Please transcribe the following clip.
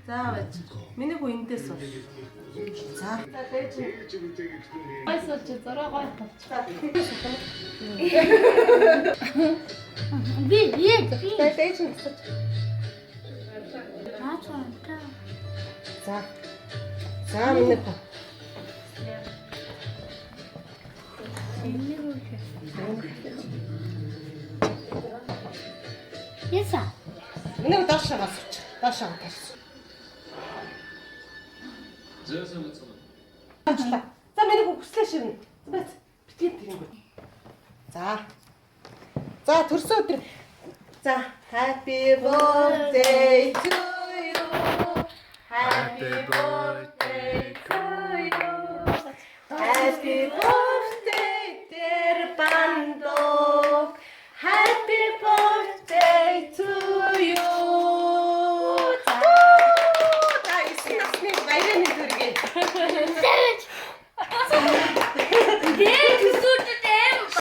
За байж. Миний хүү эндээс бол. За. За дээж. Айсаач зураа гой тавч. Би Дээж нь тасаж. За. За миний хүү. Яса. Нэг доошоо гасч. Доошоо гасч. За миний хүү хүслээ шивнэ. Бац. Битгий тэрэнгүү. За. За төрсөн өдөр. За happy birthday to you. Happy birthday